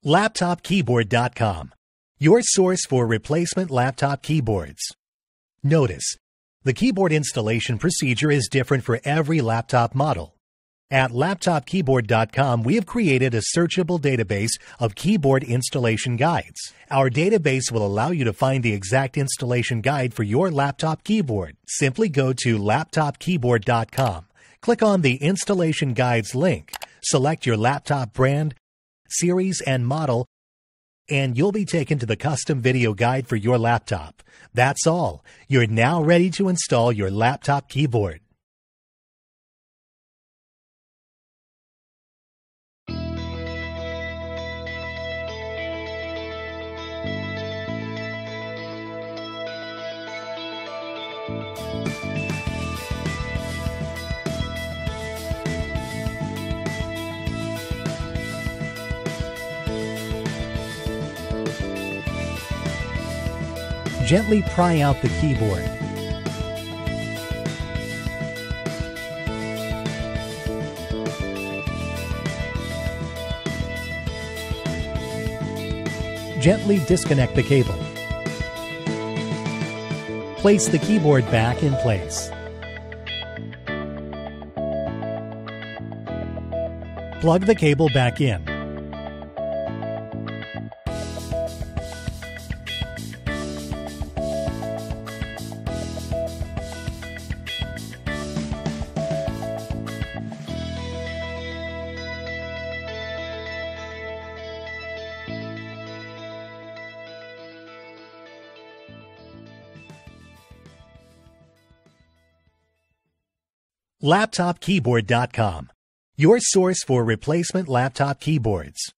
LaptopKeyboard.com, your source for replacement laptop keyboards. Notice, the keyboard installation procedure is different for every laptop model. At LaptopKeyboard.com, we have created a searchable database of keyboard installation guides. Our database will allow you to find the exact installation guide for your laptop keyboard. Simply go to LaptopKeyboard.com, click on the Installation Guides link, select your laptop brand, series, and model, and you'll be taken to the custom video guide for your laptop. That's all. You're now ready to install your laptop keyboard. Gently pry out the keyboard. Gently disconnect the cable. Place the keyboard back in place. Plug the cable back in. LaptopKeyboard.com, your source for replacement laptop keyboards.